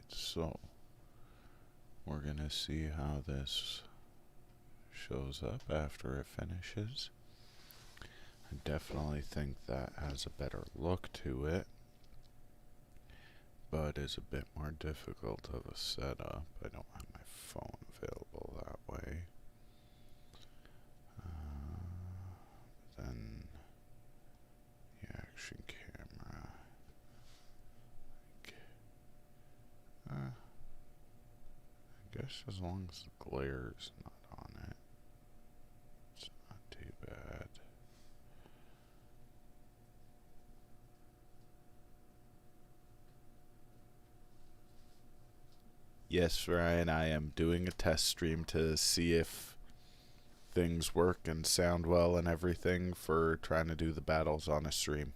so we're gonna see how this shows up after it finishes. I definitely think that has a better look to it, but is a bit more difficult of a setup. I don't have my phone available that way. Then the action camera. I guess as long as the glare's not on it, it's not too bad. Yes, Ryan, I am doing a test stream to see if things work and sound well and everything for trying to do the battles on a stream.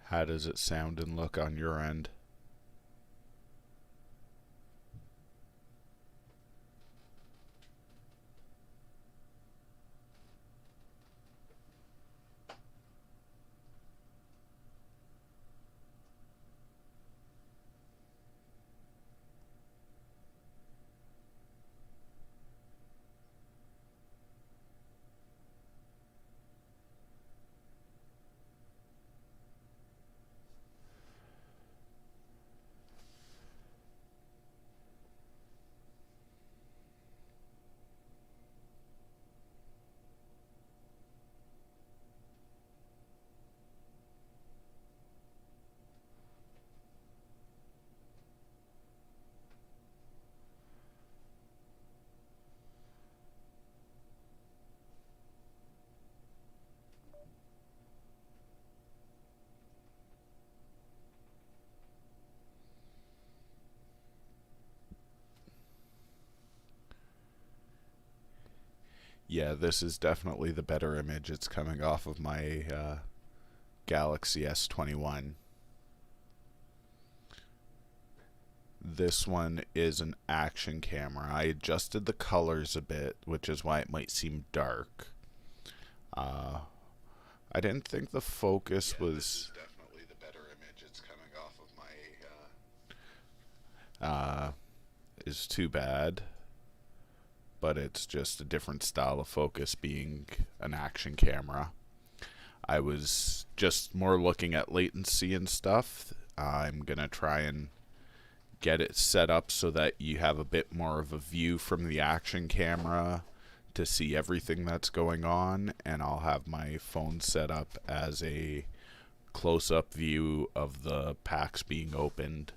How does it sound and look on your end? Yeah, this is definitely the better image. It's coming off of my Galaxy S21. This one is an action camera. I adjusted the colors a bit, which is why it might seem dark. I didn't think the focus was... This is definitely the better image. It's coming off of my... is too bad. But it's just a different style of focus being an action camera. I was just more looking at latency and stuff. I'm going to try and get it set up so that you have a bit more of a view from the action camera to see everything that's going on, and I'll have my phone set up as a close-up view of the packs being opened.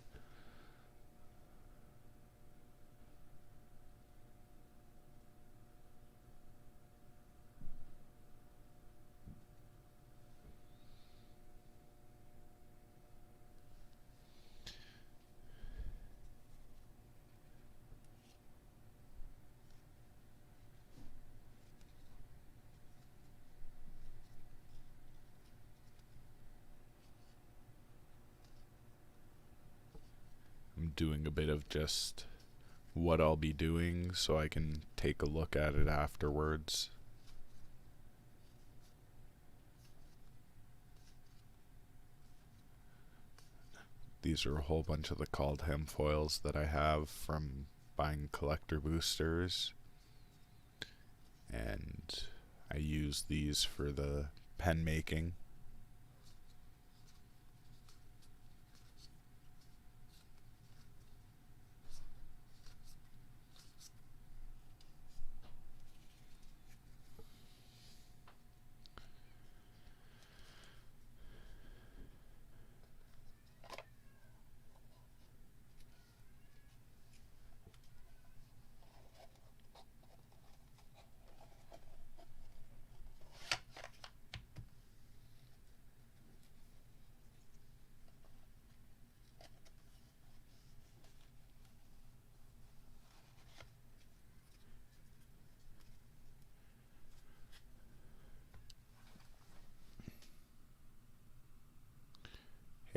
I'm doing a bit of just what I'll be doing so I can take a look at it afterwards. These are a whole bunch of the Kaldheim foils that I have from buying collector boosters, and I use these for the pen making.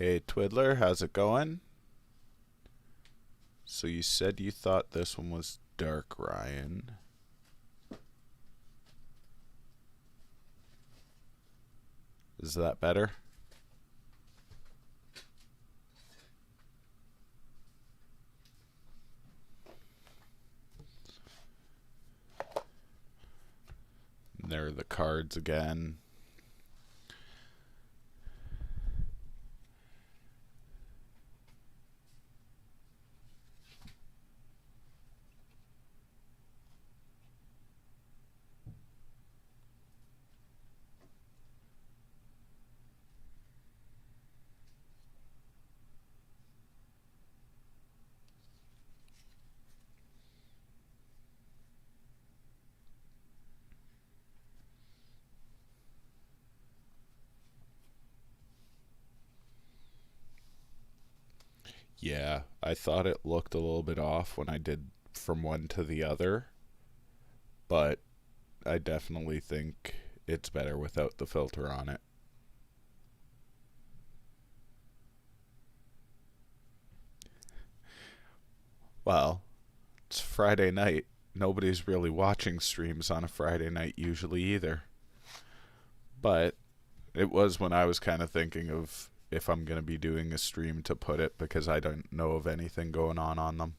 Hey Twiddler, how's it going? So you said you thought this one was dark, Ryan. Is that better? And there are the cards again. Yeah, I thought it looked a little bit off when I did from one to the other, but I definitely think it's better without the filter on it. Well, it's Friday night. Nobody's really watching streams on a Friday night usually either. But it was when I was kind of thinking of if I'm going to be doing a stream to put it because I don't know of anything going on them.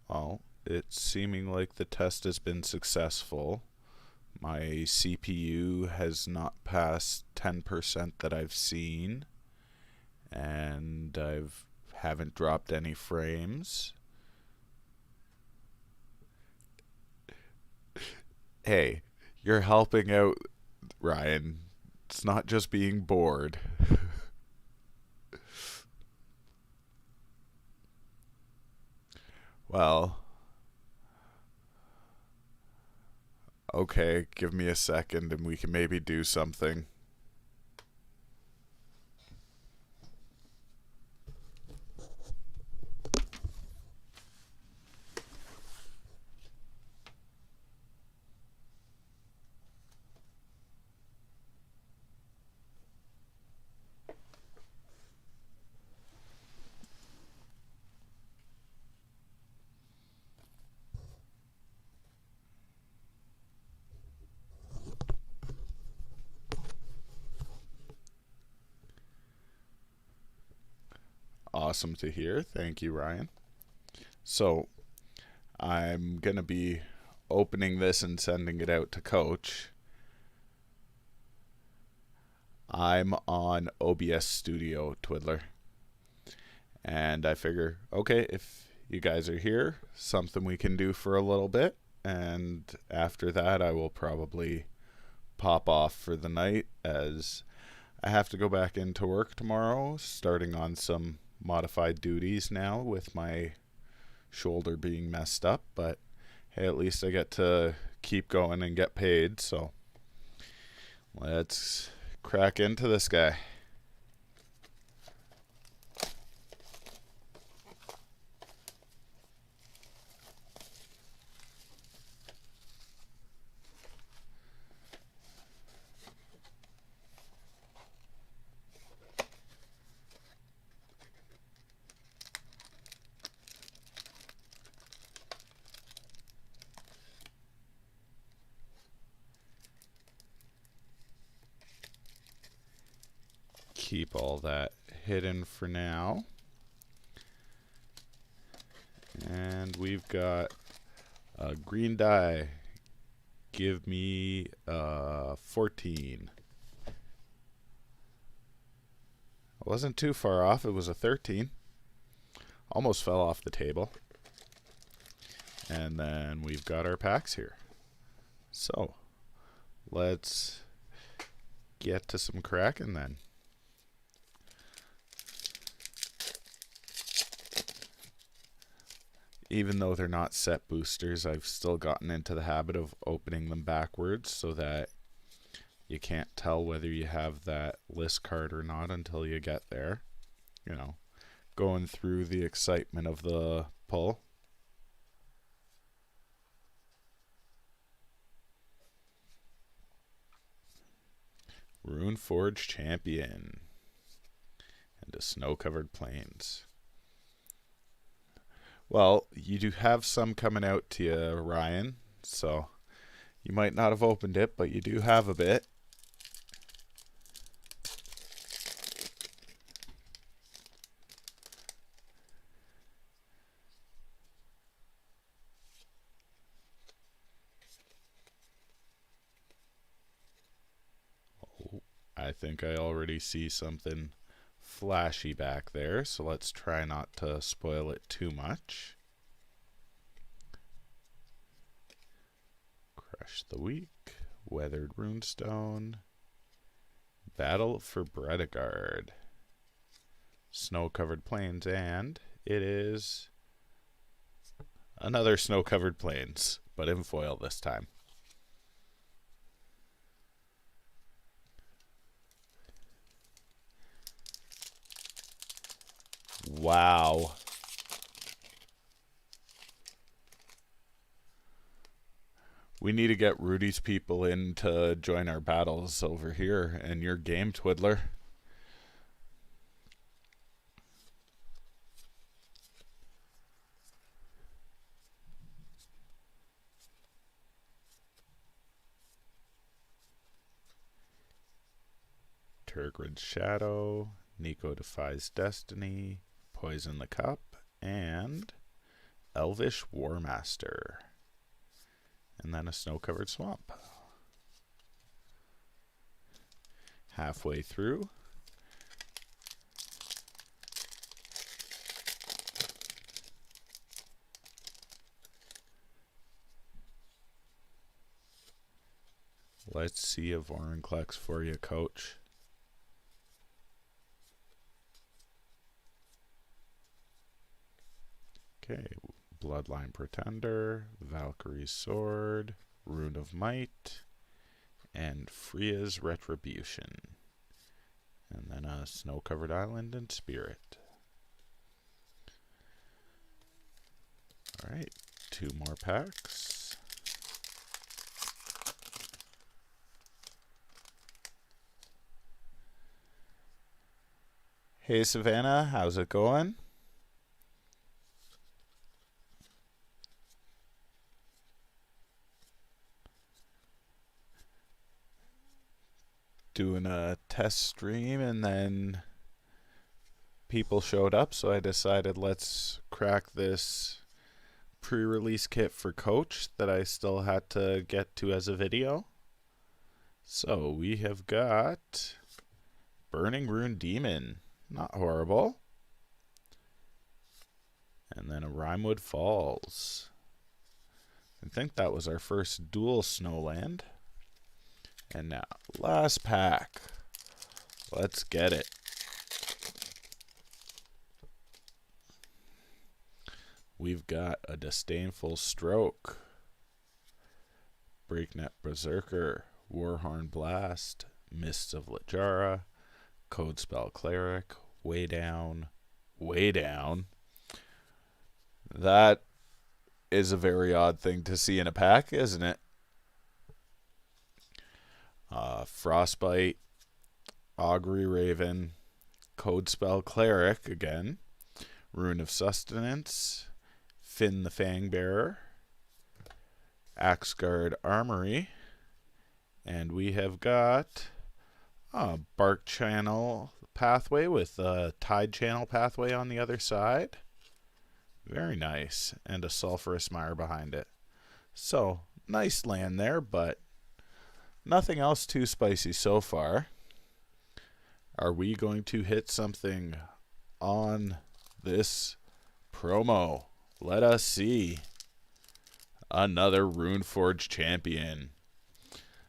Well, it's seeming like the test has been successful. My CPU has not passed 10% that I've seen, and I've haven't dropped any frames. Hey, you're helping out, Ryan. It's not just being bored. Well, okay, give me a second and we can maybe do something. Awesome to hear. Thank you, Ryan. So, I'm going to be opening this and sending it out to Coach. I'm on OBS Studio, Twiddler. And I figure, okay, if you guys are here, something we can do for a little bit. And after that, I will probably pop off for the night as I have to go back into work tomorrow, starting on some modified duties now with my shoulder being messed up. But hey, at least I get to keep going and get paid. So let's crack into this guy. Keep all that hidden for now. And we've got a green die. Give me 14. I wasn't too far off. It was a 13. Almost fell off the table. And then we've got our packs here. So let's get to some cracking then. Even though they're not set boosters, I've still gotten into the habit of opening them backwards so that you can't tell whether you have that list card or not until you get there. You know, going through the excitement of the pull. Runeforge Champion and a Snow-Covered Plains. Well, you do have some coming out to you, Ryan, so you might not have opened it, but you do have a bit. Oh, I think I already see something flashy back there, so let's try not to spoil it too much. Crush the Weak, Weathered Runestone, Battle for Bredegard, Snow-Covered Plains, and it is another Snow-Covered Plains, but in foil this time. Wow. We need to get Rudy's people in to join our battles over here and your game, Twiddler. Tergrid's Shadow, Nico Defies Destiny, Poison the Cup, and Elvish Warmaster. And then a Snow-Covered Swamp. Halfway through. Let's see a Vorinclex for you, Coach. Okay, Bloodline Pretender, Valkyrie's Sword, Rune of Might, and Freya's Retribution. And then a Snow-Covered Island and Spirit. Alright, 2 more packs. Hey Savannah, how's it going? Doing a test stream and then people showed up, so I decided let's crack this pre-release kit for Coach that I still had to get to as a video. So we have got Burning Rune Demon, not horrible, and then a Rimewood Falls. I think that was our first dual Snowland. And now, last pack. Let's get it. We've got a Disdainful Stroke, Breakneck Berserker, Warhorn Blast, Mists of Littjara, Codespell Cleric, Way Down, Way Down. That is a very odd thing to see in a pack, isn't it? Frostbite, Augury Raven, Codespell Cleric again, Rune of Sustenance, Finn the Fangbearer, Axgard Armory, and we have got a Bark Channel Pathway with a Tide Channel Pathway on the other side. Very nice. And a Sulphurous Mire behind it. So, nice land there, but nothing else too spicy so far. Are we going to hit something on this promo? Let us see. Another Runeforge Champion.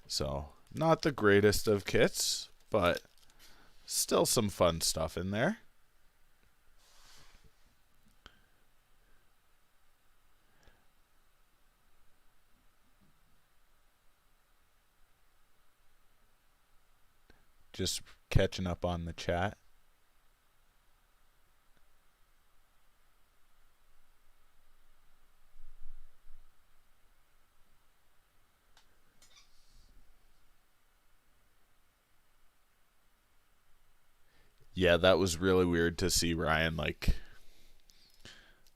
So, not the greatest of kits, but still some fun stuff in there. Just catching up on the chat. Yeah, that was really weird to see Ryan, like,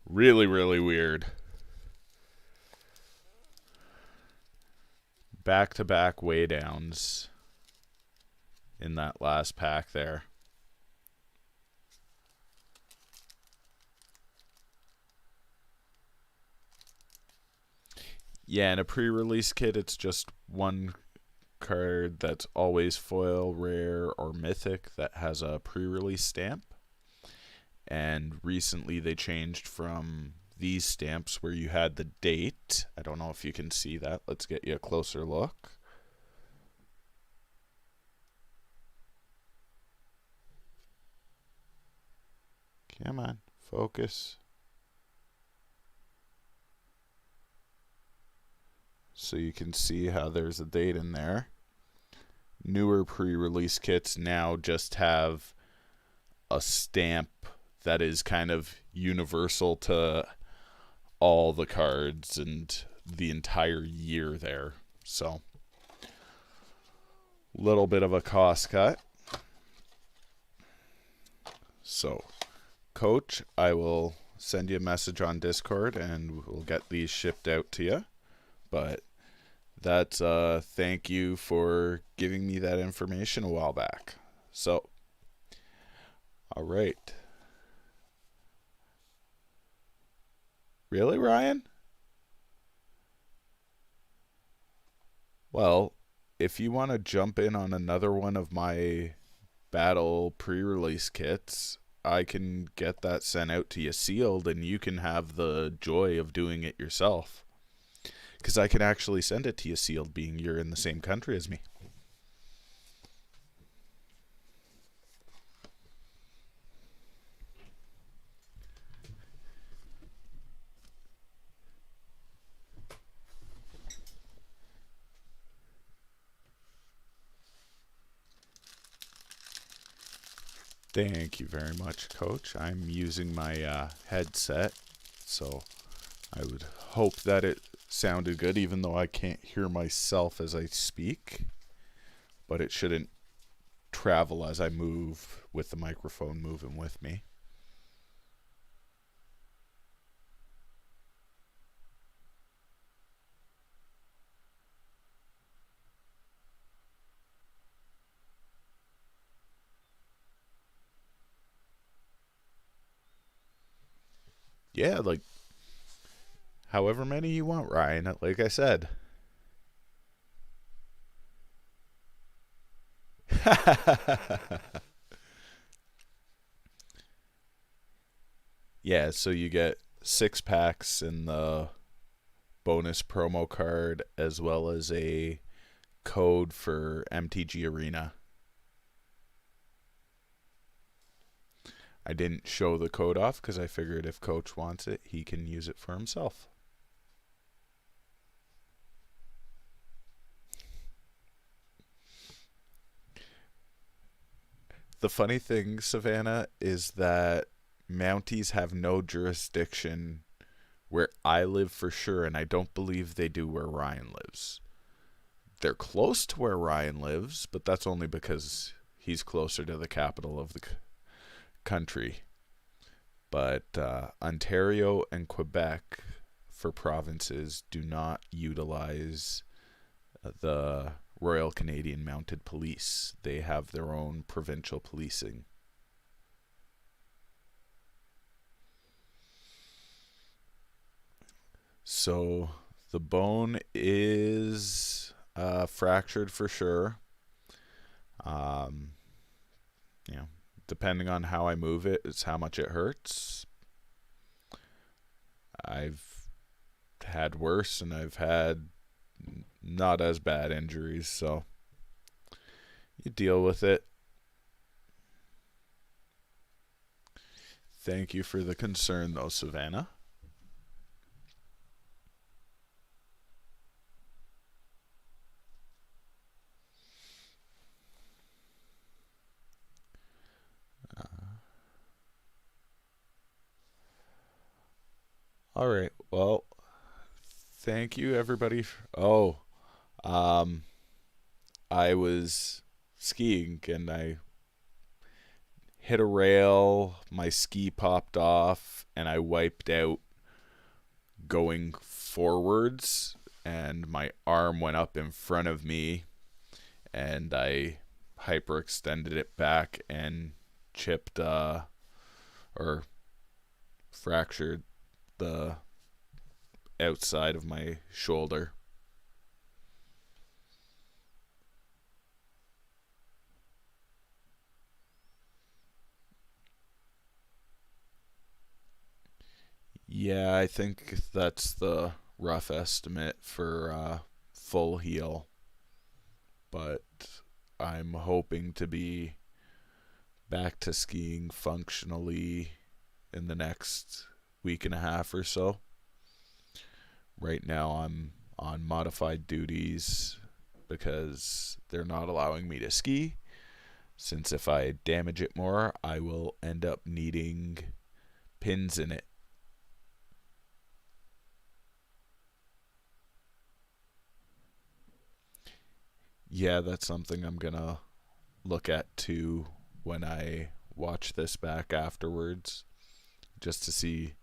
really, really weird. Back-to-back way downs in that last pack there. Yeah, in a pre-release kit, it's just one card that's always foil, rare, or mythic that has a pre-release stamp. And recently they changed from these stamps where you had the date. I don't know if you can see that. Let's get you a closer look. Come on, focus. So you can see how there's a date in there. Newer pre-release kits now just have a stamp that is kind of universal to all the cards and the entire year there. So, little bit of a cost cut. So, Coach, I will send you a message on Discord and we'll get these shipped out to you. But that's thank you for giving me that information a while back. So, all right. Really, Ryan? Well, if you want to jump in on another one of my battle pre-release kits, I can get that sent out to you sealed and you can have the joy of doing it yourself. Because I can actually send it to you sealed, being you're in the same country as me. Thank you very much, Coach. I'm using my headset, so I would hope that it sounded good, even though I can't hear myself as I speak. But it shouldn't travel as I move with the microphone moving with me. Yeah, like however many you want, Ryan. Like I said. Yeah, so you get 6 packs in the bonus promo card as well as a code for MTG Arena. I didn't show the code off because I figured if Coach wants it, he can use it for himself. The funny thing, Savannah, is that Mounties have no jurisdiction where I live for sure, and I don't believe they do where Ryan lives. They're close to where Ryan lives, but that's only because he's closer to the capital of the country. But Ontario and Quebec, for provinces, do not utilize the Royal Canadian Mounted Police. They have their own provincial policing. So the bone is fractured for sure. Yeah, depending on how I move it, it's how much it hurts. I've had worse and I've had not as bad injuries, so you deal with it. Thank you for the concern, though, Savannah. All right. Well, thank you everybody. Oh, um, I was skiing and I hit a rail. My ski popped off and I wiped out going forwards, and my arm went up in front of me, and I hyperextended it back and chipped or fractured the outside of my shoulder. Yeah, I think that's the rough estimate for full heal, but I'm hoping to be back to skiing functionally in the next week and a half or so. Right now, I'm on modified duties because they're not allowing me to ski. Since if I damage it more, I will end up needing pins in it. Yeah, that's something I'm gonna look at too when I watch this back afterwards, just to see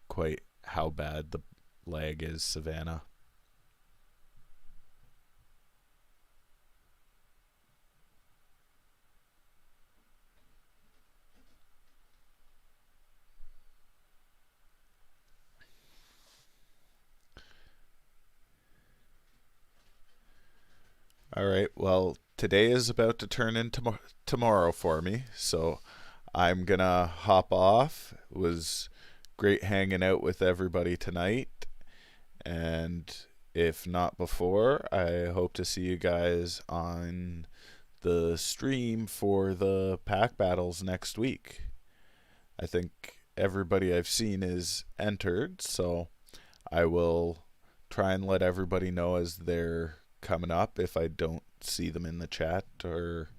quite how bad the leg is, Savannah. All right, well, today is about to turn into tomorrow for me, so I'm gonna hop off. It was great hanging out with everybody tonight, and if not before, I hope to see you guys on the stream for the pack battles next week. I think everybody I've seen is entered, so I will try and let everybody know as they're coming up if I don't see them in the chat or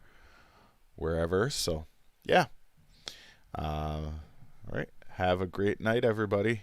wherever. So, yeah. All right. Have a great night, everybody.